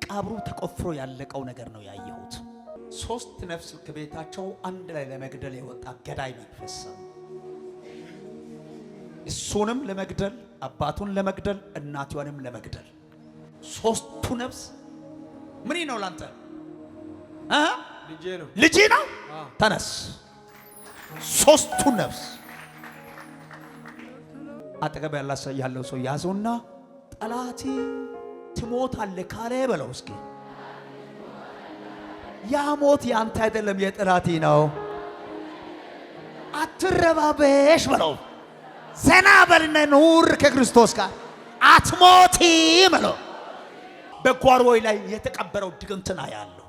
መቃብሩ ተቆፍሮ ያለቀው ነገር ነው ያየሁት። 3 ነፍስ ከቤታቸው አንድ ላይ ለመግደል የወጣ ገዳይ መንፈስ እሱንም ለመግደል አባቱን ለመግደል እናቷንም ለመግደል 3ቱ ነፍስ ምን ነው ላንተ ልጄ ነው ተነስ 3ቱ ነፍስ አጠገብ ያለው ሰው ያዘውና ጠላቲ ትሞታለህ ካለ በለው እስኪ ያ ሞት ያንተ አይደለም የጠላቲ ነው አትረባበሽ በለው ዘና በልና ኑር ከክርስቶስ ጋር አትሞቲ በለው በጓሮይ ላይ የተቀበረው ድግምትና ያለው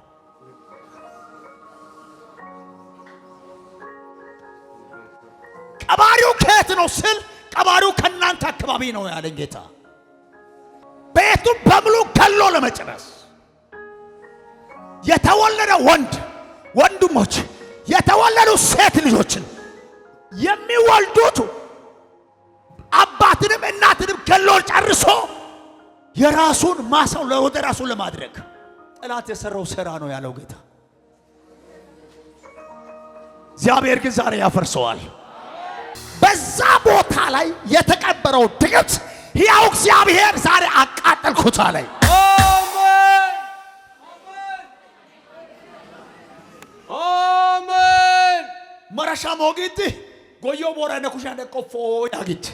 ቀባሪው ከየት ነው ስል ቀባሪው ከናንተ አካባቢ ነው ያለኝ ጌታ ቤቱ በሙሉ ከሎ ለመጨረስ የተወለደ ወንድሞች የተወለዱ ሴት ልጆችን የሚወልዱት አባትንም እናትንም ከሎ ጨርሶ የራሱን ማሳው ለወደ ራሱ ለማድረግ ጠላት የሰራው ሥራ ነው ያለው ጌታ። እግዚአብሔር ግን ዛሬ ያፈርሰዋል። በዛ ቦታ ላይ የተቀበረው ድግምት ሕያው እግዚአብሔር ዛሬ አቃጠልኩት አለኝ። አሜን። መረሻ ሞጊት ጎዮ ቦራነ ኩሻነ ቆፎ ያጊት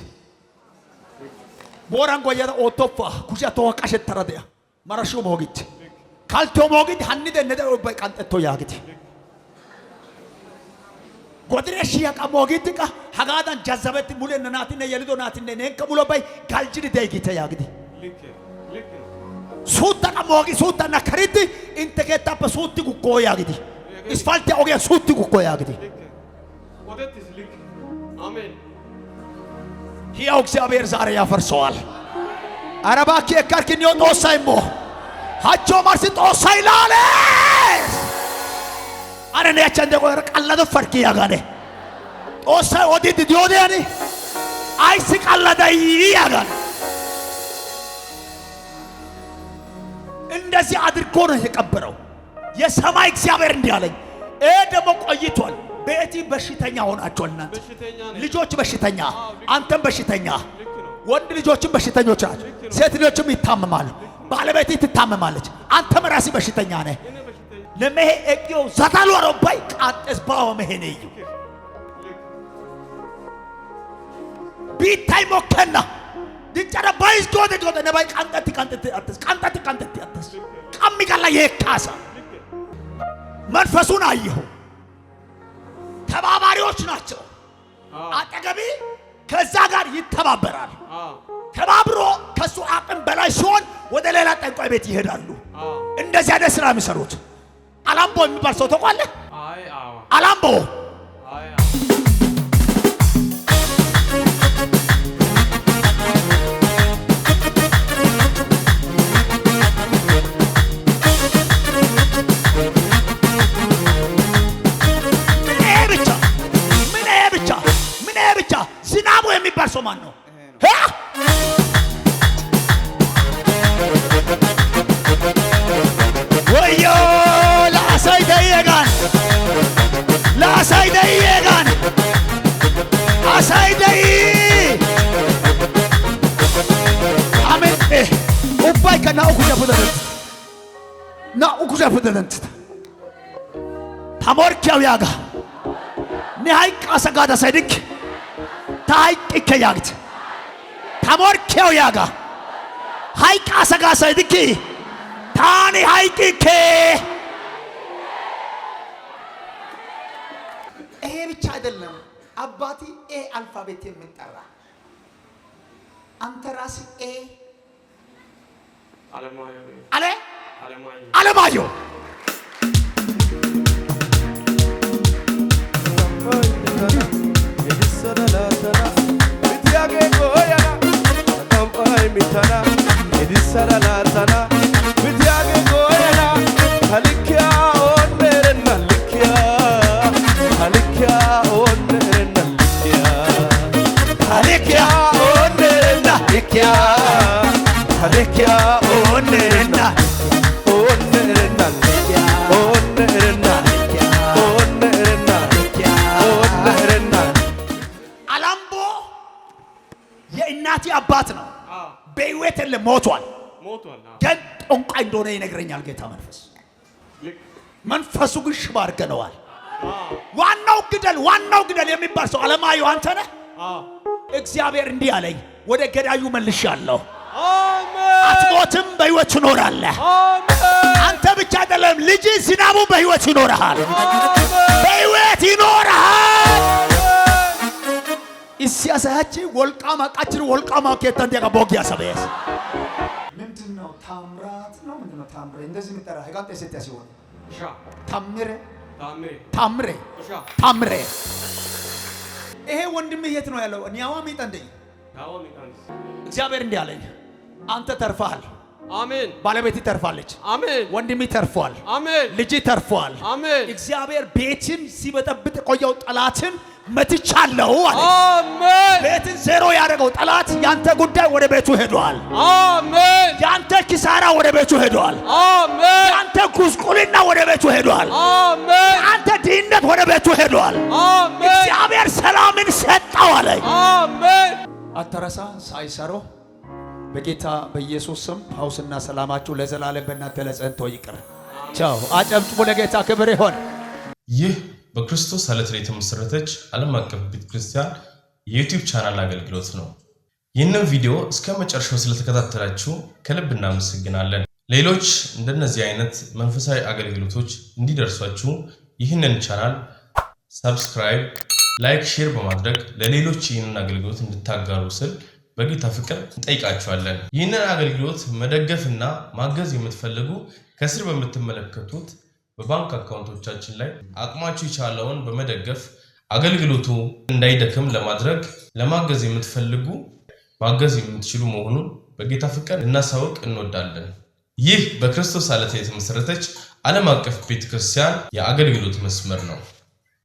ቦራን ጎያ ኦቶፋ ኩሻ ተወቃሽ ተረደያ መረሹ ሞጊት ካልቶ ሞጊት ሐንደ ነደ በቃንጠቶ ያጊት ጎድሬሽ ያቃ ሞጊት ቃ ሀጋዳን ጃዘበት ሙለ ነናቲነ የልዶ ናቲነ ነንከ ሙሎ ባይ ጋልጅሪ ደይጊተ ያጊት ሱታ ሞጊ ሱታ ነከሪት እንተከታ በሱቲ ጉቆ ያጊት እስፋልት ኦጌ ሱቲ ጉቆ ያጊት ወደትስ ልክ አሜን። ሕያው እግዚአብሔር ዛሬ ያፈርሰዋል። አረባኪ እካርኪኒዮ ጦሳይሞ ሀጆ ማርሲ ጦሳይ ላለ አረኔ ያቸንደ ቆረ ቀለደ ፈርኪ ያጋኔ ጦሳይ ኦዲድ ዲዮዴኒ አይስ ቀለደ ያጋኔ እንደዚህ አድርጎ ነው የቀበረው። የሰማይ እግዚአብሔር እንዲህ አለኝ ደግሞ ቆይቷል። ቤቲ በሽተኛ ሆናችኋል። እናንተ ልጆች በሽተኛ፣ አንተም በሽተኛ፣ ወንድ ልጆችም በሽተኞች ናቸው። ሴት ልጆችም ይታመማሉ። ባለቤት ትታመማለች። አንተም ራስህ በሽተኛ ነህ። ለመሄ እቂው ዘታሉ አረባይ ቃጥስ ባው መሄነዩ ቢታይ ሞከና ዲጨረ ባይስ ጎደ ነባይ ቃንጠት አትስ ቀሚቀላ የካሳ መንፈሱን አየሁ። ተባባሪዎች ናቸው። አጠገቢ ከዛ ጋር ይተባበራል። ተባብሮ ከሱ አቅም በላይ ሲሆን ወደ ሌላ ጠንቋይ ቤት ይሄዳሉ። እንደዚህ አይነት ስራ የሚሰሩት አላምቦ የሚባል ሰው ተቋለ። አላምቦ ዝናቡ የሚባል ሰው ማን ነው? ወዮ ላሳይ ደየጋን አሳይ ደይ አሜን ኡባይ ከናኡ ኩጃ ፈደለት ታሞርኪያው ያጋ ነሃይቅ አሰጋዳ ሳይድክ ታይቅ ከያግት ታሞርኪያው ያጋ ሃይቅ አሰጋ ሳይድክ ታኒ ሃይቅ ከ ይሄ ብቻ አይደለም። አባቲ ኤ አልፋቤት የምንጠራ አንተ ራስህ ኤ አለማዮ የለም ሞቷል ሞቷል ግን ጠንቋይ እንደሆነ ይነግረኛል ጌታ መንፈሱ ግን ሽባ አድርገነዋል ዋናው ግደል የሚባል ሰው አለማየሁ አንተ ነህ እግዚአብሔር እንዲህ አለኝ ወደ ገዳዩ መልሻለሁ አሜን አትሞትም በሕይወት ትኖራለህ አሜን አንተ ብቻ አይደለም ልጅ ዝናቡ በሕይወት ይኖርሃል በሕይወት ይኖርሃል ኢሲያሳች ወልቃማ ቃጭር ወልቃማ ከታን ደጋ ቦጊያ ሰበስ ምንድነው ታምራት ነው ምንድነው ታምሬ እንደዚህ የሚጠራ ህጋንተ ሰጥያ ሲሆን ታምሬ ይሄ ወንድም የት ነው ያለው ኒያዋ ሚጣንደይ እግዚአብሔር እንዲህ አለኝ አንተ ተርፈሃል አሜን ባለቤት ተርፋለች አሜን ወንድም ተርፏል አሜን ልጅ ተርፏል አሜን እግዚአብሔር ቤትን ሲበጠብጥ ቆየው ጠላትን መትቻለሁ አለ አሜን ቤትን ዜሮ ያደረገው ጠላት ያንተ ጉዳይ ወደ ቤቱ ሄዷል አሜን ያንተ ኪሳራ ወደ ቤቱ ሄዷል አሜን ያንተ ጉስቁልና ወደ ቤቱ ሄዷል አሜን ያንተ ድህነት ወደ ቤቱ ሄዷል አሜን እግዚአብሔር ሰላምን ሰጠው አለ አሜን አተረሳ ሳይሰሮ በጌታ በኢየሱስ ስም ጳውስና ሰላማችሁ ለዘላለም በእናንተ ለጸንቶ ይቅር ቻው አጨብጭቡ ለጌታ ክብር ይሁን ይህ በክርስቶስ ዓለት ላይ የተመሰረተች ዓለም አቀፍ ቤተክርስቲያን የዩቲዩብ ቻናል አገልግሎት ነው ይህንን ቪዲዮ እስከ መጨረሻው ስለተከታተላችሁ ከልብ እናመሰግናለን ሌሎች እንደነዚህ አይነት መንፈሳዊ አገልግሎቶች እንዲደርሷችሁ ይህንን ቻናል ሰብስክራይብ ላይክ ሼር በማድረግ ለሌሎች ይህንን አገልግሎት እንድታጋሩ ስል በጌታ ፍቅር እንጠይቃችኋለን ይህንን አገልግሎት መደገፍና ማገዝ የምትፈልጉ ከስር በምትመለከቱት በባንክ አካውንቶቻችን ላይ አቅማችሁ ይቻለውን በመደገፍ አገልግሎቱ እንዳይደክም ለማድረግ ለማገዝ የምትፈልጉ ማገዝ የምትችሉ መሆኑን በጌታ ፍቅር እናሳውቅ እንወዳለን ይህ በክርስቶስ ዓለት የተመሰረተች ዓለም አቀፍ ቤተክርስቲያን የአገልግሎት መስመር ነው